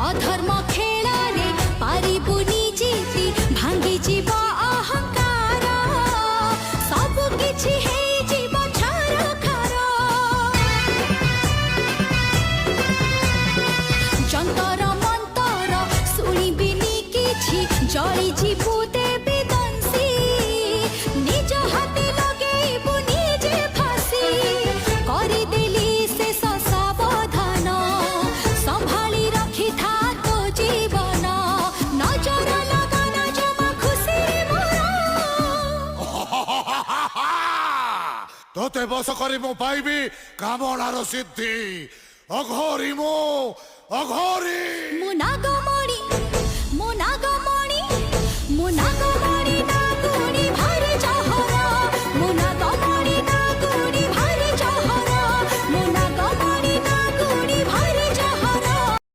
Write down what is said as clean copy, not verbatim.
অধর্ম খেলারে পারিবুনি জিতি ভাঙ্গি যাব অহংকার সবু কিছু হেই যাব ছারখার যন্তর মন্তর শুনিবিনি কিছু জଳି ଯିବୁ দেবী দংশী নিজ হাতে লগাইবু নিজে ফাঁসি করিদেলি শেষ সাবধান সম্ভাଳି রখিথা তো জীবন নজর লগানা জমা খুশি মোর তোতে বশ করি মু পাইবি কামনার সিদ্ধি অঘোরি মু অঘোরি মু নাগম